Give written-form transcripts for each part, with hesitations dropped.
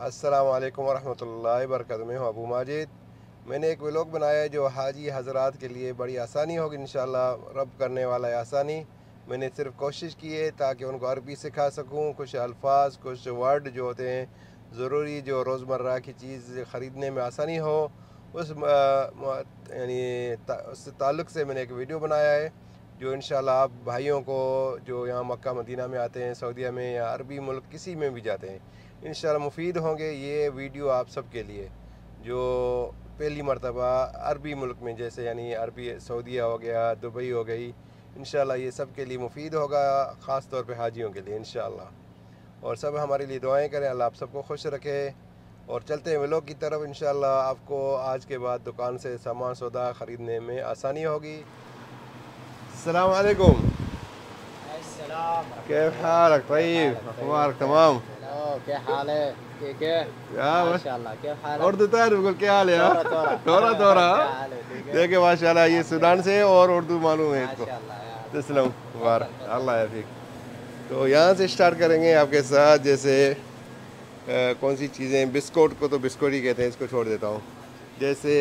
अस्सलाम वालेकुम वरहमतुल्लाहि वबरकातुहू। मैं हूँ अबू माजिद। मैंने एक व्लॉग बनाया है जो हाजी हज़रात के लिए बड़ी आसानी होगी इंशाल्लाह। रब करने वाला है आसानी। मैंने सिर्फ कोशिश की है ताकि उनको अरबी सिखा सकूँ, कुछ अल्फाज कुछ वर्ड जो होते हैं ज़रूरी, जो रोज़मर्रा की चीज़ ख़रीदने में आसानी हो, उस उससे ताल्लुक़ से मैंने एक वीडियो बनाया है जो इंशाल्लाह आप भाइयों को जो यहाँ मक्का मदीना में आते हैं, सऊदीया में या अरबी मुल्क किसी में भी जाते हैं, इंशाल्लाह मुफीद होंगे। ये वीडियो आप सब के लिए जो पहली मर्तबा अरबी मुल्क में, जैसे यानी अरबी सऊदीया हो गया, दुबई हो गई, इंशाल्लाह ये सब के लिए मुफीद होगा, ख़ास तौर पे हाजियों के लिए इंशाल्लाह। और सब हमारे लिए दुआएं करें, अल्लाह आप सबको खुश रखे। और चलते हैं व्लॉग की तरफ। इंशाल्लाह आपको आज के बाद दुकान से सामान सौदा ख़रीदने में आसानी होगी। अस्सलाम वालेकुम। कैफ हालक? तय्यब, अखबारक तमाम? क्या हाल है? माशाल्लाह क्या हाल है? उर्दू तार बिल्कुल, क्या हाल है? थोड़ा थोड़ा देखिए माशाल्लाह, ये सूडान से और उर्दू मालूम है इसको। तस्लम मुबारक, अल्लाह याफिक। तो यहाँ से स्टार्ट करेंगे आपके साथ। जैसे कौन सी चीज़ें, बिस्कुट को तो बिस्कुट ही कहते हैं, इसको छोड़ देता हूँ। जैसे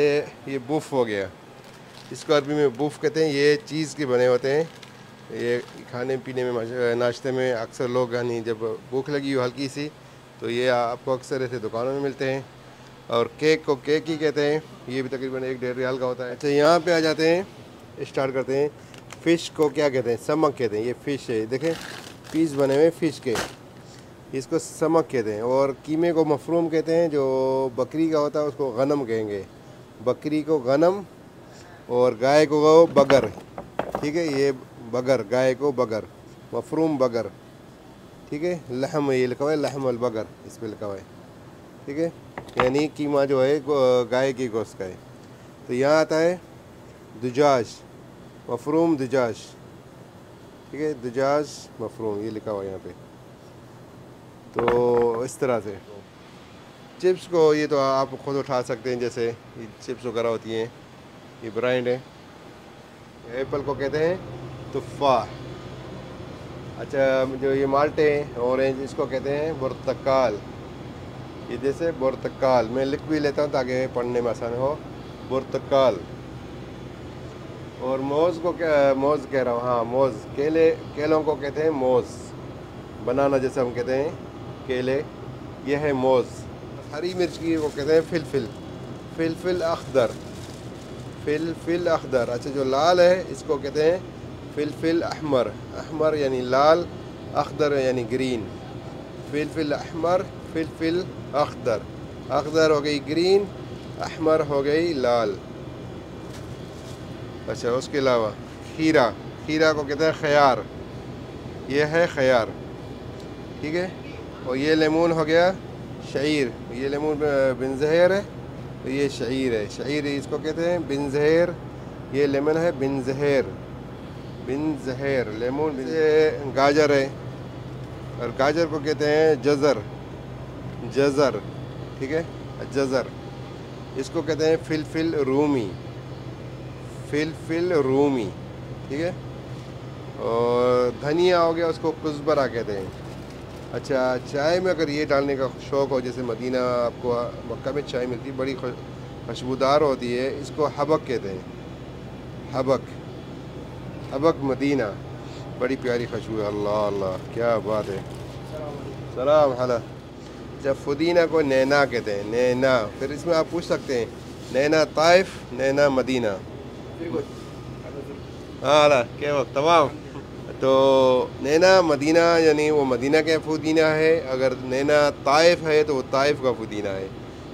ये बुफ़ हो गया, इसको अरबी में बुफ़ कहते हैं। ये चीज़ के बने होते हैं। ये खाने पीने में, नाश्ते में अक्सर लोग यानी जब भूख लगी हो हल्की सी, तो ये आपको अक्सर ऐसे दुकानों में मिलते हैं। और केक को केक ही कहते हैं। ये भी तकरीबन 1-1.5 रियाल का होता है। अच्छा, यहाँ पे आ जाते हैं, स्टार्ट करते हैं। फ़िश को क्या कहते हैं? समक कहते हैं। ये फ़िश है, देखें पीस बने हुए फ़िश के, इसको समक कहते हैं। और कीमे को मफरूम कहते हैं। जो बकरी का होता है उसको गनम कहेंगे, बकरी को गनम, और गाय को बगर। ठीक है, ये बगर, गाय को बगर, मफरूम बगर। ठीक है, लहम ये लिखा हुआ है, लहम अल बगर इस पर लिखा हुआ है। ठीक है, यानी कीमा जो है गाय की गोश्त का है। तो यहाँ आता है दुजाज, मफरूम दुजाज। ठीक है, दुजाज मफरूम ये लिखा हुआ है यहाँ पे। तो इस तरह से चिप्स को, ये तो आप खुद उठा सकते हैं, जैसे ये चिप्स वगैरह होती हैं, ये ब्रांड है। एप्पल को कहते हैं तुफ़ाह। अच्छा, जो ये माल्टे हैं ऑरेंज, इसको कहते हैं बुर्तकाल। ये जैसे बुर्तकाल, मैं लिख भी लेता हूँ ताकि पढ़ने में आसान हो, बुर्तकाल। और मोज़ को क्या, मोज़ कह रहा हूँ, हाँ मोज़। केले, केलों को कहते हैं मोज़। बनाना जैसे हम कहते हैं केले, यह है मोज़। हरी मिर्च की वो कहते हैं फिलफिल, फिलफिल अखदर, फिलफिल अखदर। अच्छा, जो लाल है इसको कहते हैं फिलफिल अहमर। अहमर यानी लाल, अखदर यानी ग्रीन। फिलफिल अहमर, फिलफिल अखदर। अखदर हो गई ग्रीन, अहमर हो गई लाल। अच्छा, उसके अलावा खीरा, खीरा को कहते हैं खयार, ये है खयार। ठीक है, और ये लेमन हो गया शईर, ये लेमन बिनज़हर है, तो ये शईर है, शईर इसको कहते हैं बिनज़हर। ये लेमन है बिनज़हर, बिनज़हर लेमन। ये गाजर है, और गाजर को कहते हैं जज़र, जज़र। ठीक है, जज़र, इसको कहते हैं फिलफिल रूमी, फिलफिल रूमी। ठीक है, और धनिया हो गया, उसको कुज़बरा कहते हैं। अच्छा, चाय में अगर ये डालने का शौक़ हो, जैसे मदीना आपको मक्का में चाय मिलती है, बड़ी खुशबूदार होती है, इसको हबक कहते हैं, हबक, हबक मदीना, बड़ी प्यारी खुशबू है। अल्लाह अल्लाह, क्या बात है। सलाम हला। जब पुदीना को नैना कहते हैं, नैना। फिर इसमें आप पूछ सकते हैं नैना ताइफ, नैना मदीना। हाँ हला, क्या वक्त तमाम। तो नैना मदीना यानी वो मदीना का पुदीना है, अगर नैना ताइफ है तो वो ताइफ का पुदीना है।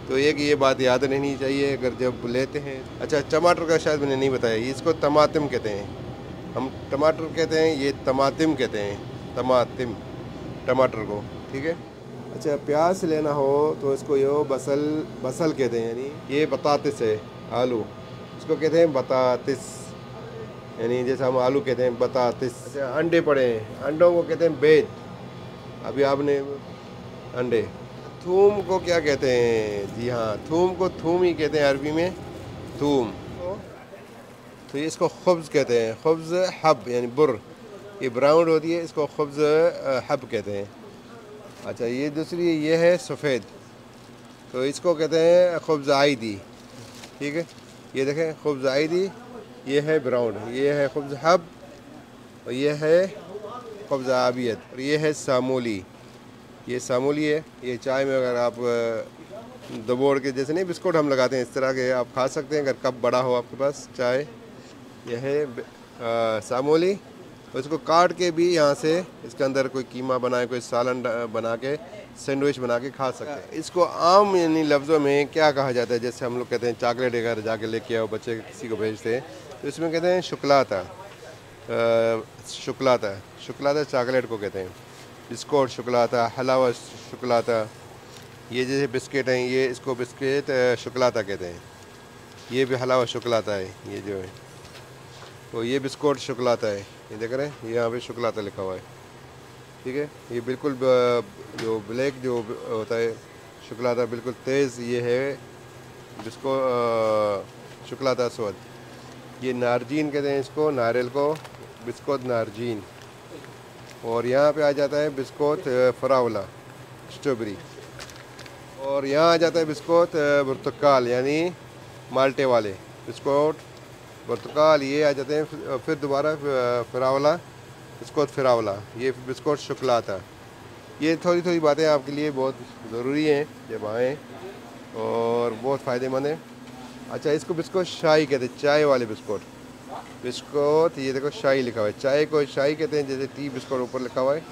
तो एक ये बात याद रहनी चाहिए अगर जब लेते हैं। अच्छा, टमाटर का शायद मैंने नहीं बताया, इसको तमातिम कहते हैं। हम टमाटर कहते हैं, ये तमातिम कहते हैं, तमातिम टमाटर को। ठीक है। अच्छा, प्याज लेना हो तो इसको यो बसल, बसल कहते हैं, यानी ये बतातिस है, आलू, इसको कहते हैं बतातिस, यानी जैसे हम आलू कहते हैं बतातिस। अच्छा, अंडे पड़े हैं, अंडों को कहते हैं बेद। अभी आपने अंडे। थूम को क्या कहते हैं? जी हाँ, थूम को थूम ही कहते हैं अरबी में, थूम। तो ये इसको खुब्ज़ कहते हैं, खुब्ज़ हब यानी बुर, ये ब्राउन होती है, इसको खुब्ज़ हब कहते हैं। अच्छा, ये दूसरी ये है सफ़ेद, तो इसको कहते हैं खुब्ज़ आइदी, ठीक है। ये देखें खुब्ज़ आइदी, ये है ब्राउन, ये है खुब्ज़ हब, और ये है खुब्ज़ आबियत, और ये है सामूली। ये सामूली है, ये चाय में अगर आप दबोड़ के, जैसे नहीं बिस्कुट हम लगाते हैं, इस तरह के आप खा सकते हैं अगर कप बड़ा हो आपके पास चाय। यह है सामूली। और इसको काट के भी यहाँ से इसके अंदर कोई कीमा बनाए, कोई सालन बना के सैंडविच बना के खा सकते हैं। इसको आम यानी लफ्ज़ों में क्या कहा जाता है, जैसे हम लोग कहते हैं चॉकलेट अगर जाके लेके आओ, बच्चे किसी को भेजते हैं तो इसमें कहते हैं शुक्लाता। शुक्लाता चॉकलेट को कहते हैं। बिस्कुट शुक्लाता, हलवा शुक्लाता, ये जैसे बिस्किट हैं, ये इसको बिस्किट शुक्लाता कहते हैं। ये भी हलवा शुक्लाता है, ये जो है। तो ये बिस्कुट शुक्लाता है, ये देख रहे हैं, यहाँ पे शुक्लाता लिखा हुआ है, ठीक है। ये बिल्कुल जो ब्लैक जो होता है शुक्लाता, बिल्कुल तेज़ ये है बिस्कुट शुक्लाता अस्वद। ये नारजीन कहते हैं इसको, नारियल को, बिस्कुट नारजीन। और यहाँ पे आ जाता है बिस्कुट फरावला स्ट्रॉबेरी। और यहाँ आ जाता है बिस्कुट पुर्तगाल यानी माल्टे वाले बिस्कुट पुर्तगाल, ये आ जाते हैं। फिर दोबारा फिरावला, बिस्कुट फिरावला, ये बिस्कुट शुक्लाता। ये थोड़ी थोड़ी बातें आपके लिए बहुत ज़रूरी हैं जब आएँ, और बहुत फ़ायदेमंद है। अच्छा, इसको बिस्कुट शाही कहते हैं, चाय वाले बिस्कुट। बिस्कुट ये देखो शाही लिखा हुआ है, चाय को शाही कहते हैं, जैसे टी बिस्कुट ऊपर लिखा हुआ है,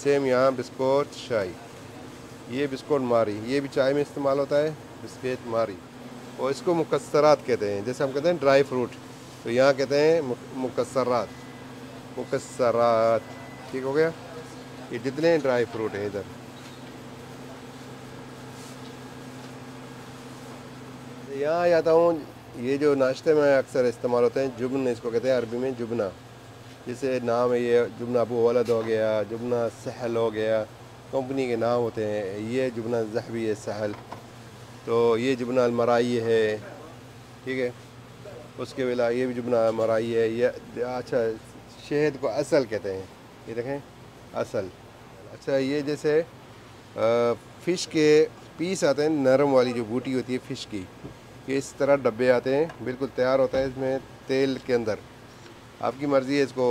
सेम यहाँ बिस्कुट शाही। ये बिस्कुट मारी, ये भी चाय में इस्तेमाल होता है, बिस्किट मारी। और इसको मुकस्सरात कहते हैं, जैसे हम कहते हैं ड्राई फ्रूट, तो यहाँ कहते हैं मुकस्सरात। मुकस्सरात, ठीक हो गया। ये जितने ड्राई फ्रूट हैं इधर। यहाँ आ जाता हूँ, ये जो नाश्ते में अक्सर इस्तेमाल होते हैं, जुबन इसको कहते हैं अरबी में, जुबना। जैसे नाम है ये, जुबना अबू वलद हो गया, जुबना सहल हो गया, कंपनी के नाम होते हैं। ये जुबना ज़हबी है सहल, तो ये जुबना अलमराई है, ठीक है। उसके अलावा ये भी जुबना मराई है। ये अच्छा, शहद को असल कहते हैं, ये देखें असल। अच्छा, ये जैसे फ़िश के पीस आते हैं, नरम वाली जो बूटी होती है फ़िश की, ये इस तरह डब्बे आते हैं, बिल्कुल तैयार होता है इसमें तेल के अंदर। आपकी मर्ज़ी है, इसको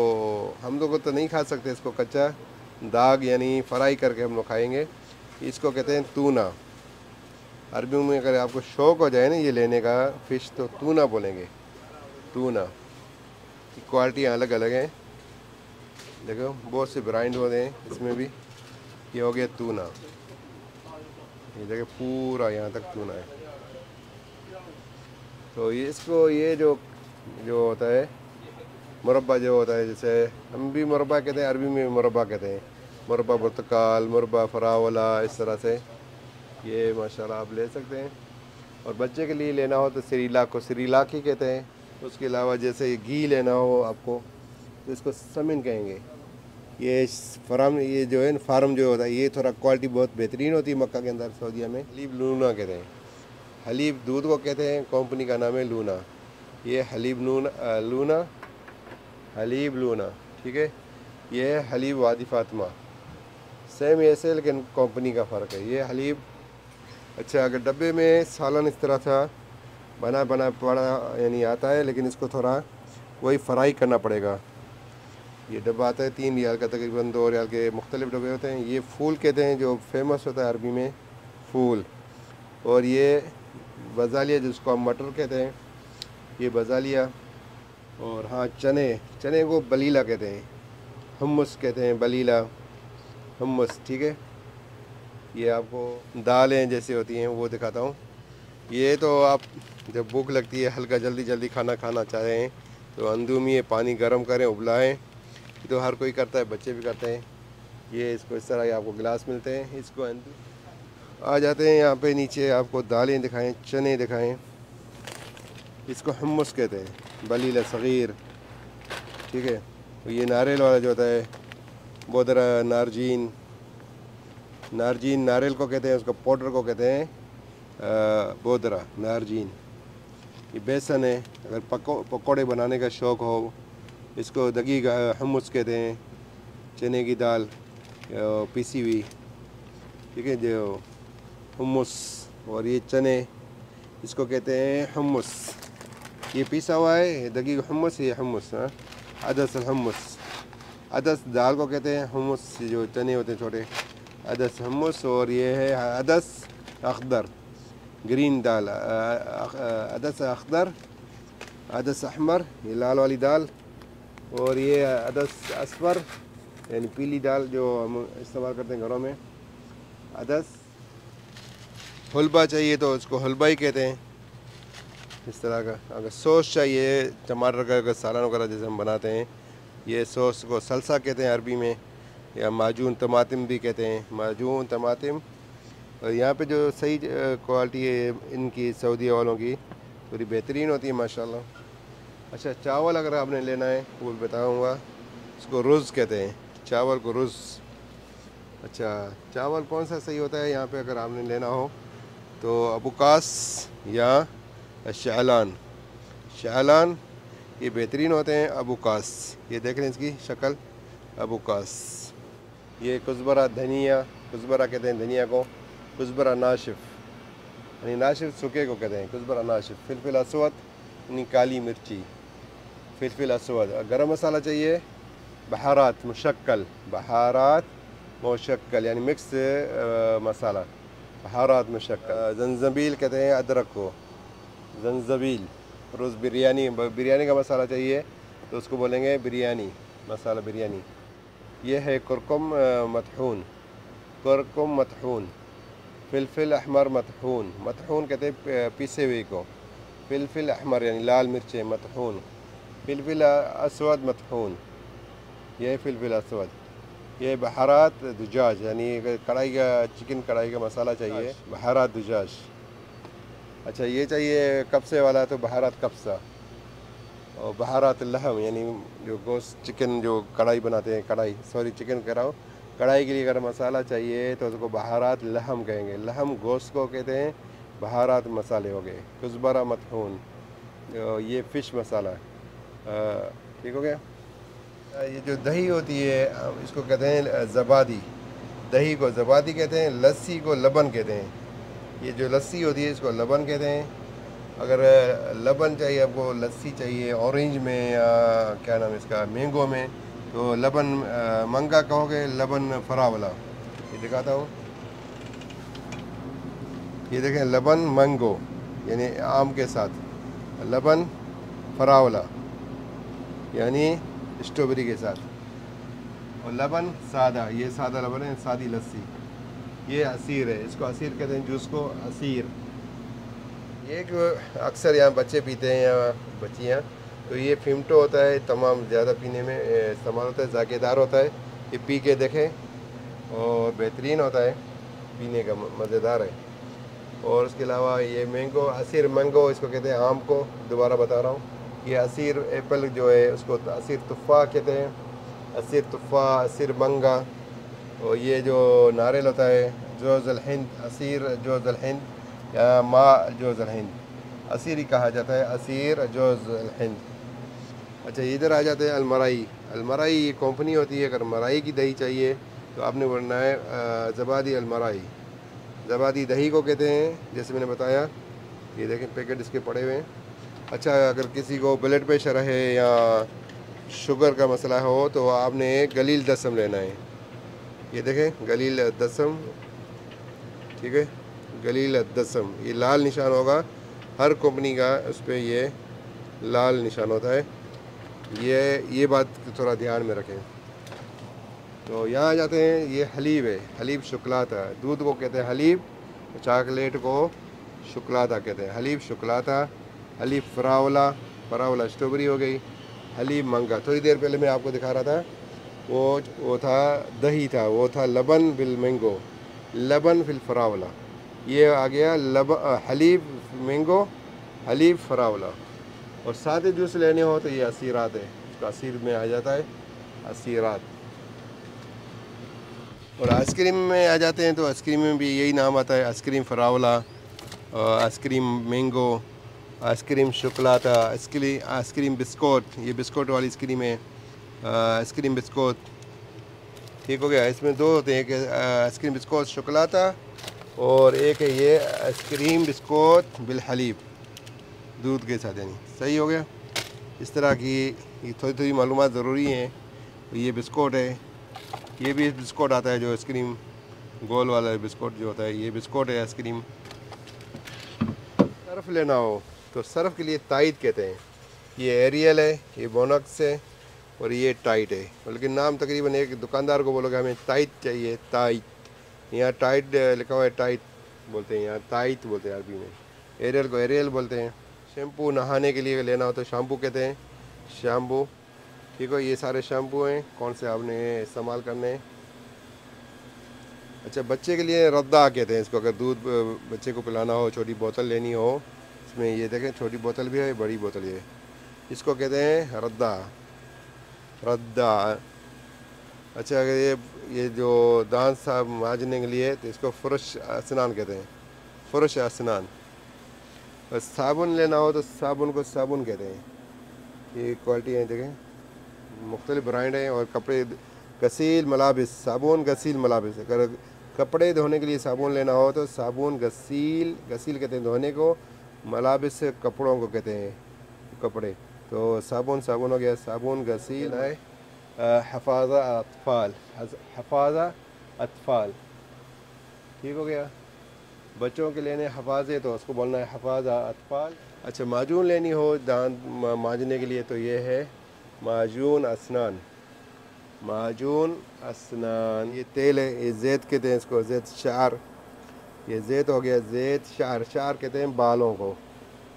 हम लोग तो नहीं खा सकते, इसको कच्चा दाग यानी फ्राई करके हम लोग खाएंगे। इसको कहते हैं तूना। अरबी में अगर आपको शौक़ हो जाए ना ये लेने का फ़िश, तो तूना बोलेंगे, तूना की क्वालिटी अलग अलग है। देखो बहुत से ब्रांड होते हैं इसमें भी। ये हो गया तूना, ये देखो पूरा यहाँ तक तूना है। तो ये इसको ये जो होता है मुरब्बा जो होता है, जैसे हम भी मुरब्बा कहते हैं, अरबी में मुरब्बा कहते हैं, मुरब्बा पुर्तगाल, मुरब्बा फरावला, इस तरह से ये माशाल्लाह आप ले सकते हैं। और बच्चे के लिए लेना हो तो सिरीलाक को सिरीलाक ही कहते हैं। उसके अलावा जैसे घी लेना हो आपको तो इसको समिन कहेंगे। ये फार्म, ये जो है ना फार्म जो होता है, ये थोड़ा क्वालिटी बहुत बेहतरीन होती है मक्का के अंदर, सऊदीया में। हलीब लूना कहते हैं, हलीब दूध को कहते हैं, कंपनी का नाम है लूना। ये हलीब लूना, हलीब लूना, ठीक है। ये है हलीब वादी फातिमा, सेम ऐसे लेकिन कंपनी का फ़र्क है। ये हलीब, अच्छा अगर डब्बे में सालन इस तरह था बना पड़ा यानी आता है, लेकिन इसको थोड़ा वही फ्राई करना पड़ेगा। ये डब्बा आता है 3 रियाल का, तकरीबन 2 रियाल के मुख्तलिफ डब्बे होते हैं। ये फूल कहते हैं, जो फेमस होता है अरबी में, फूल। और ये बजालिया जिसको हम मटर कहते हैं, ये बजालिया। और हाँ, चने को बलीला कहते हैं, हम्मस कहते हैं, बलीला हम्मस, ठीक है। ये आपको दालें जैसे होती हैं वो दिखाता हूँ। ये तो आप जब भूख लगती है, हल्का जल्दी खाना चाहें तो अंदूमी पानी गर्म करें, उबलाएं। ये तो हर कोई करता है, बच्चे भी करते हैं। ये इसको इस तरह आपको गिलास मिलते हैं, इसको आ जाते हैं। यहाँ पे नीचे आपको दालें दिखाएं, चने दिखाएं, इसको हम्मस कहते हैं, बलीला सग़ीर, ठीक है। ये नारियल वाला जो होता है, बोदरा नारजीन नारियल को कहते हैं, उसको पाउडर को कहते हैं बोदरा नारजीन। ये बेसन है, अगर पकौड़े बनाने का शौक़ हो, इसको दकीक हम्मुस कहते हैं, चने की दाल पीसी हुई, ठीक है, जो हम्मुस और ये चने, इसको कहते हैं हुम्मस। ये पिसा हुआ है दकीक हुम्मस, ये हुम्मस। हाँ, अदस हुम्मस, अदस दाल को कहते हैं हुम्मस, जो चने होते हैं छोटे, अदस हुम्मस। और ये है अदस अखदर, ग्रीन दाल, अदस अखदर, अदस अहमर, ये लाल वाली दाल। और ये अदस असफर, यानी पीली दाल जो हम इस्तेमाल करते हैं घरों में, अदस। हलवा चाहिए तो उसको हलवा ही कहते हैं, इस तरह का। अगर सॉस चाहिए टमाटर का, अगर सालन वगैरह जैसे हम बनाते हैं, ये सॉस को सल्सा कहते हैं अरबी में, या माजून तमातिम भी कहते हैं, माजून तमातिम। और यहाँ पे जो सही क्वालिटी है इनकी सऊदी वालों की, पूरी बेहतरीन होती है माशाल्लाह। अच्छा, चावल अगर आपने लेना है वो बताऊँगा, इसको रुज़ कहते हैं, चावल को रुज़। अच्छा, चावल कौन सा सही होता है यहाँ पे अगर आपने लेना हो तो अबुकास या शहलान। शहलान ये बेहतरीन होते हैं, अबुकास ये देख लें इसकी शक्ल, अबुकास। ये कुज़बरा धनिया, कुज़बरा कहते हैं धनिया को, कुज़बरा नाशिफ, यानी नाशिफ सूखे को कहते हैं कुज़बरा नाशिफ। फिलफिल असवद यानी काली मिर्ची, फिलफिल असवद। गरम मसाला चाहिए बहारात मुशक्कल, बहारात मुशक्कल यानी मिक्स मसाला, बहारात मुशक्कल। जंजबील कहते हैं अदरक को, जंजबील। रोज़ बिरयानी, बिरयानी का मसाला चाहिए तो उसको बोलेंगे बिरयानी मसाला, बिरयानी। ये है कुरकुम मतहून, कुरकुम मतहून। फिलफिल अहमर मतहून, मतहून कहते हैं पीसे हुए को, फिलफिल अहमर यानी लाल मिर्चें मतहून। फिलफिल असवद मतहून, यह है फिलफिल असवद। ये बहारात दुजाज यानी कढ़ाई का, चिकन कढ़ाई का मसाला चाहिए, बहारात दुजाज। अच्छा, ये चाहिए कब्से वाला तो बहारात कब्सा। और बहारात लहम यानी जो गोश्त चिकन जो कढ़ाई बनाते हैं, कढ़ाई सॉरी चिकन कह रहा हूँ, कढ़ाई के लिए अगर मसाला चाहिए तो उसको बहारात लहम कहेंगे। लहम गोश्त को कहते हैं, बहारात मसाले हो गए। कुज़बरा मतहून, ये फ़िश मसाला। ठीक हो गया। ये जो दही होती है इसको कहते हैं ज़बादी, दही को ज़बादी कहते हैं, लस्सी को लबन कहते हैं। ये जो लस्सी होती है इसको लबन कहते हैं। अगर लबन चाहिए आपको, लस्सी चाहिए ऑरेंज में या क्या नाम है इसका, मैंगो में, तो लबन मंगा कहोगे, लबन फरावला। ये दिखाता हूँ, ये देखें लबन मैंगो यानी आम के साथ, लबन फरावला यानी स्ट्रॉबेरी के साथ, और लबन सादा, ये सादा लबन है, सादी लस्सी। ये असीर है, इसको असीर कहते हैं, जूस को असीर। एक अक्सर यहाँ बच्चे पीते हैं या बच्चियाँ, तो ये फिमटो होता है, तमाम ज़्यादा पीने में इस्तेमाल होता है, ज़ायकेदार होता है। ये पी के देखें और बेहतरीन होता है, पीने का मज़ेदार है। और उसके अलावा ये मैंगो, असीर मैंगो इसको कहते हैं, आम को दोबारा बता रहा हूँ। ये असीर एप्पल जो है उसको असीर तुफ़ा कहते हैं, असीर तुफ़ा, असीर मंगा। और ये जो नारियल होता है, जोज़ल हिंद, असीर जोज़ल हिंद या मा जोज़ल हिंद, असीर ही कहा जाता है, असीर जोज़ल हिंद। अच्छा, इधर आ जाते हैं अलमराई। अलमराई ये कंपनी होती है, अगर मलाई की दही चाहिए तो आपने बोलना है ज़बादी अलमराई। ज़बादी दही को कहते हैं, जैसे मैंने बताया। ये देखें पैकेट इसके पड़े हुए हैं। अच्छा, अगर किसी को ब्लड प्रेशर है या शुगर का मसला हो तो आपने गलील दसम लेना है। ये देखें गलील दसम, ठीक है, गलील दसम, ये लाल निशान होगा हर कंपनी का, उस पर ये लाल निशान होता है। ये बात थोड़ा ध्यान में रखें। तो यहाँ आ जाते हैं, ये हलीब है, हलीब शुक्लाता, दूध को कहते हैं हलीब, चॉकलेट को शुक्लाता कहते हैं, हलीब शुक्लाता। हलीब फरावला, फरावला स्ट्रॉबेरी हो गई। हलीब मंगा, थोड़ी देर पहले मैं आपको दिखा रहा था, वो था दही था, वो था लबन बिल मैंगो, लबन फिल फरावला। ये आ गया हलीब मैंगो, हलीब फरावला। और सादे जूस लेने हो तो ये असीरात है, इसका असीर में आ जाता है, असीरात। और आइसक्रीम में आ जाते हैं तो आइसक्रीम में भी यही नाम आता है, आइसक्रीम फरावला, आइसक्रीम मैंगो, आइसक्रीम शुक्लाता, आइसक्रीम बिस्कुट, ये बिस्कुट वाली आइसक्रीम है, आइसक्रीम बिस्कुट। ठीक हो गया। इसमें दो होते हैं कि आइसक्रीम बिस्कुट शुक्लाता और एक है ये आइसक्रीम बिस्कुट बिल हलीब, दूध के साथ, यानी सही हो गया। इस तरह की ये थोड़ी थोड़ी मालूमात ज़रूरी हैं। ये बिस्कुट है, ये भी बिस्कुट आता है जो आइसक्रीम गोल वाला बिस्कुट जो होता है, ये बिस्कुट है आइसक्रीम। सर्फ लेना हो तो सर्फ के लिए ताइद कहते हैं। ये एरियल है, ये बोनक्स है और ये टाइट है, लेकिन नाम तकरीबन एक दुकानदार को बोलोगे हमें ताइद चाहिए, ताइद। यहाँ टाइट लिखा हुआ है, टाइट बोलते हैं, यहाँ ताइद बोलते हैं अरबी में। एरियल को एरियल बोलते हैं। शैम्पू नहाने के लिए लेना हो तो शैम्पू कहते हैं, शैम्पू। ठीक है, ये सारे शैम्पू हैं, कौन से आपने इस्तेमाल करने हैं। अच्छा, बच्चे के लिए रद्दा कहते हैं इसको, अगर दूध बच्चे को पिलाना हो, छोटी बोतल लेनी हो, इसमें ये देखें छोटी बोतल भी है, बड़ी बोतल ये, इसको कहते हैं रद्दा, रद्दा। अच्छा, अगर ये जो दांत साफ मांजने के लिए तो इसको फुरुश स्नान कहते हैं, फुरुश स्नान। और साबुन लेना हो तो साबुन को साबुन कहते हैं। ये क्वालिटी है, देखें मुख्तलिफ ब्रांड हैं। और कपड़े गसील मलाबिस, साबुन गसील मलाबिस, अगर कपड़े धोने के लिए साबुन लेना हो तो साबुन गसील, गसील कहते हैं धोने को, मलाबिस कपड़ों को कहते हैं, कपड़े। तो साबुन साबुन हो गया, साबुन गसील है। हफाजा अतफाल, हफाजा अतफाल, ठीक हो गया। बच्चों के लेने हफाजे तो उसको बोलना है हफाजा अतफाल। अच्छा, माजून लेनी हो दांत मांजने के लिए तो ये है माजून अस्नान, माजून अस्नान। ये तेल है, ये जैत कहते हैं इसको, जैत शार, ये जैत हो गया, जैत शार, शार कहते हैं बालों को,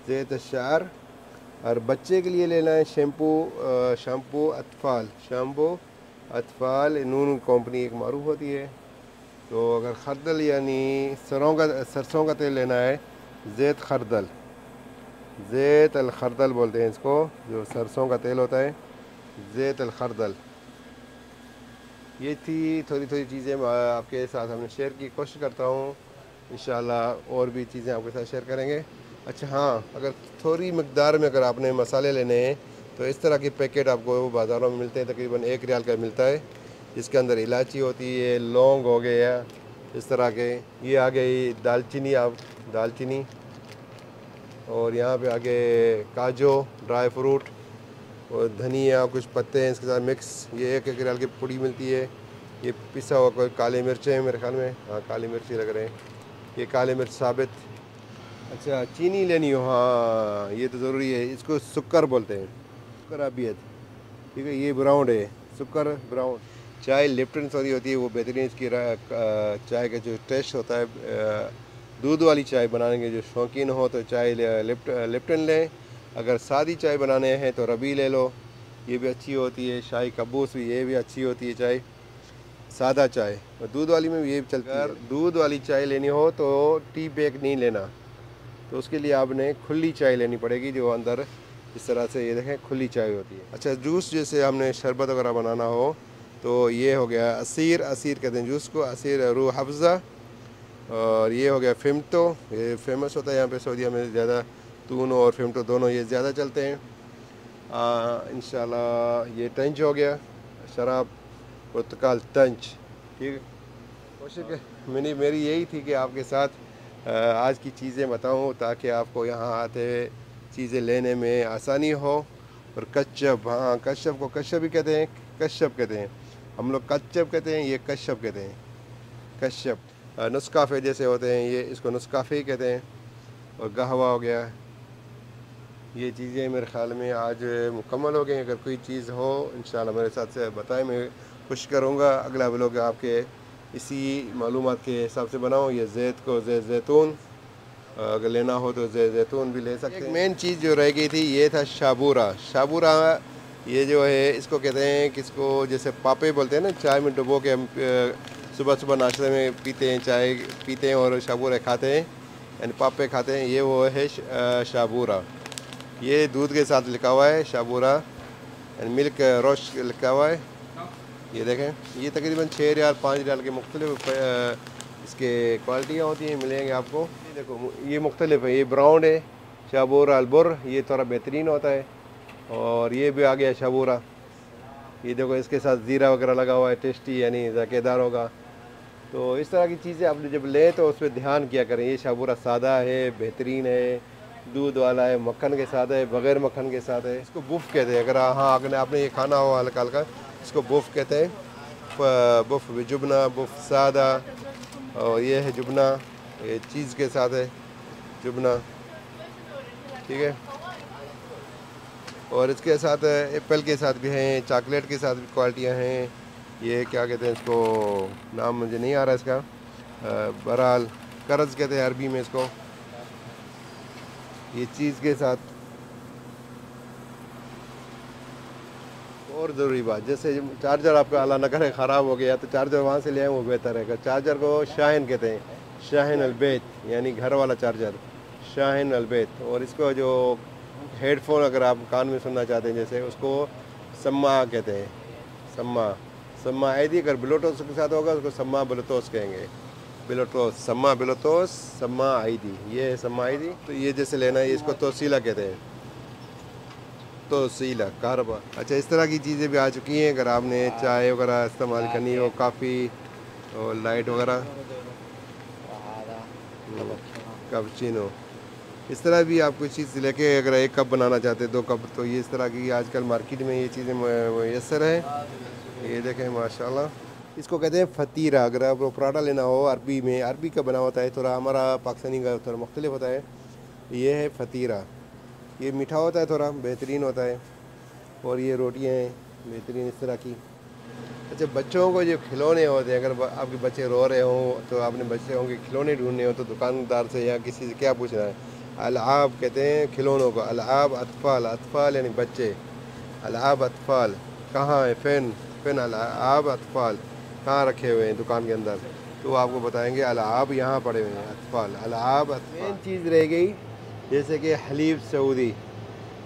जैत शार। और बच्चे के लिए लेना है शैम्पू, शैम्पू अतफाल, शैम्पू अतफाल, नून कंपनी एक मारूफ होती है। तो अगर खरदल यानी सरसों का तेल लेना है, जैत खरदल, जैत अल खरदल बोलते हैं इसको, जो सरसों का तेल होता है, जैत अल खरदल। ये थी थोड़ी थोड़ी चीज़ें आपके साथ हमने शेयर की, कोशिश करता हूँ इंशाल्लाह और भी चीज़ें आपके साथ शेयर करेंगे। अच्छा हाँ, अगर थोड़ी मकदार में अगर आपने मसाले लेने हैं तो इस तरह के पैकेट आपको बाज़ारों में मिलते हैं, तकरीबन 1 रियाल का मिलता है। इसके अंदर इलायची होती है, लौंग हो गया, इस तरह के। ये आ गई दालचीनी, आप दालचीनी, और यहाँ पे आगे काजू, ड्राई फ्रूट और धनिया, कुछ पत्ते हैं इसके साथ मिक्स। ये 1 रियाल की पुड़ी मिलती है। ये पिसा हुआ कोई काली मिर्च है मेरे ख्याल में, हाँ काली मिर्च ही लग रहे हैं, ये काली मिर्च साबित। अच्छा, चीनी लेनी हो, हाँ ये तो ज़रूरी है, इसको शुक्कर बोलते हैं, शुक्कर अबियत, ठीक है। ये ब्राउन है, शुक्कर ब्राउन। चाय लिप्टन सॉरी होती है, वो बेहतरीन इसकी चाय का जो टेस्ट होता है, दूध वाली चाय बनाने के जो शौकीन हो तो चाय लिप्टन लें। अगर सादी चाय बनाने हैं तो रबी ले लो, ये भी अच्छी होती है। शाही कबूस भी, ये भी अच्छी होती है चाय, सादा चाय। और दूध वाली में भी ये भी चलती है। अगर दूध वाली चाय लेनी हो तो टी बैग नहीं लेना, तो उसके लिए आपने खुली चाय लेनी पड़ेगी, जो अंदर इस तरह से ये देखें खुली चाय होती है। अच्छा, जूस जैसे हमने शरबत वगैरह बनाना हो तो ये हो गया असीर, असीर कहते हैं जूस को, असीर रूह अफ़ज़ा। और ये हो गया फ़िमतो, ये फेमस होता है यहाँ पे सऊदीया में ज़्यादा, तूनो और फ़िमतो दोनों ये ज़्यादा चलते हैं। इंशाल्लाह ये टंच हो गया, शराब पुर्तगाल टंच, ठीक है। कोशिश मेरी यही थी कि आपके साथ आज की चीज़ें बताऊं ताकि आपको यहाँ आते चीज़ें लेने में आसानी हो। और कच्चब, हाँ कच्चब को कच्चब भी कहते हैं, कच्चब कहते हैं, हम लोग कच्चब कहते हैं, ये कच्चब कहते हैं, कच्चब। नुस्काफ़े जैसे होते हैं ये, इसको नुस्काफ़े ही कहते हैं। और कहवा हो गया। ये चीज़ें मेरे ख़्याल में आज मुकम्मल हो गई। अगर कोई चीज़ हो इंशाल्लाह मेरे साथ से बताएं, मैं कोशिश करूँगा अगला व्लॉग आपके इसी मालूमात के हिसाब से बनाऊँ। ये जैत को जैतून अगर लेना हो तो जैतून भी ले सकते हैं। एक मेन चीज़ जो रह गई थी ये था शाबूरा, शाबूरा ये जो है इसको कहते हैं, किसको जैसे पापे बोलते हैं ना, चाय में डुबो के हम सुबह सुबह नाश्ते में पीते हैं, चाय पीते हैं और शाबूरा खाते हैं, यानी पापे खाते हैं। ये वो है शाबूरा, ये दूध के साथ लिखा हुआ है शाबूरा, यानी मिल्क रोश लिखा हुआ है। ये देखें, ये तकरीबन 6 रियाल 5 रियाल के मुख्तलिफ इसके क्वालिटियाँ होती हैं, मिलेंगे आपको। ये देखो ये मुख्तलिफ है, ये ब्राउन है शाबूरा अलबुर, ये थोड़ा बेहतरीन होता है। और ये भी आ गया शाबूरा, ये देखो इसके साथ ज़ीरा वगैरह लगा हुआ है, टेस्टी यानी ज़ायकेदार होगा। तो इस तरह की चीज़ें आप जब लें तो उस पर ध्यान किया करें। ये शाहबूरा सादा है, बेहतरीन है, दूध वाला है, मक्खन के साथ है, बग़ैर मक्खन के साथ है। इसको बुफ़ कहते हैं। अगर हाँ अगर आपने ये खाना हो हल्का हल्का, इसको बुफ़ कहते हैं। बुफ़ जुबना, बुफ़ सादा, और ये है जुबना, ये चीज़ के साथ है जुबना, ठीक है। और इसके साथ एप्पल के साथ भी हैं, चॉकलेट के साथ भी क्वालिटियाँ हैं। ये क्या कहते हैं इसको, नाम मुझे नहीं आ रहा इसका, बहरहाल करज कहते हैं अरबी में इसको। ये चीज़ के साथ। और ज़रूरी बात, जैसे चार्जर आपका अल्लाह न करे ख़राब हो गया तो चार्जर वहाँ से ले आए वो बेहतर है। चार्जर को शाहिन कहते हैं, शाहिन अलबैत, यानी घर वाला चार्जर, शाहिन अलबैत। और इसको जो हेडफोन अगर आप कान में सुनना चाहते हैं जैसे, उसको सम्मा कहते हैं, सम्मा। सम्मा आईदी अगर ब्लूटूथ के साथ होगा उसको सम्मा ब्लूटूथ कहेंगे, ब्लूटूथ, सम्मा ब्लूटूथ, सम्मा आईदी। ये है सम्मा आईदी। तो ये जैसे लेना है, इसको तोसीला कहते हैं, तोसीला कारबा। अच्छा, इस तरह की चीज़ें भी आ चुकी हैं। अगर आपने चाय वगैरह इस्तेमाल करनी हो, काफ़ी और लाइट वगैरह, कैपुचिनो, इस तरह भी आप कोई चीज़ लेके अगर एक कप बनाना चाहते हैं, 2 कप, तो ये इस तरह की आजकल मार्केट में ये चीज़ें मैसर है। ये देखें माशाल्लाह, इसको कहते हैं फतीरा। अगर आपको पराठा लेना हो अरबी में, अरबी का बना होता है, थोड़ा हमारा पाकिस्तानी का थोड़ा मुख्तलिफ होता है। ये है फतीरा, ये मीठा होता है, थोड़ा बेहतरीन होता है। और ये रोटियाँ हैं बेहतरीन इस तरह की। अच्छा, बच्चों को जो खिलौने होते हैं, अगर आपके बच्चे रो रहे हों तो आपने बच्चों के खिलौने ढूंढने हो तो दुकानदार से या किसी से क्या पूछना है, अलाब कहते हैं खिलौनों को, अलाब अतफ़ाल, अतफ़ाल यानी बच्चे, अलाब अतफ़ाल कहाँ है, फ़ैन फ़ैन, अलाब अतफ़ाल कहाँ रखे हुए हैं दुकान के अंदर, तो आपको बताएंगे अलाब यहाँ पड़े हुए हैं, अतफ़ाल, अलाब अतफ़ाल। मेन चीज़ रह गई जैसे कि हलीब सऊदी।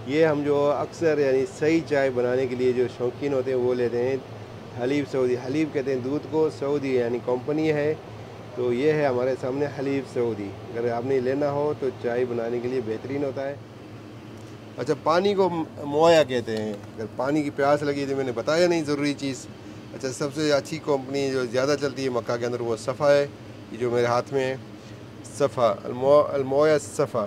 ये हम जो अक्सर यानी सही चाय बनाने के लिए जो शौकीन होते हैं वो लेते हैं हलीब सऊदी। हलीब कहते हैं दूध को, सऊदी यानी कंपनी है। तो ये है हमारे सामने हलीब सऊदी। अगर आपने लेना हो तो चाय बनाने के लिए बेहतरीन होता है। अच्छा, पानी को मोया कहते हैं। अगर पानी की प्यास लगी तो मैंने बताया नहीं ज़रूरी चीज़। अच्छा, सबसे अच्छी कंपनी जो ज़्यादा चलती है मक्का के अंदर वो सफ़ा है, ये जो मेरे हाथ में है, सफ़ा, अलमोया सफ़ा।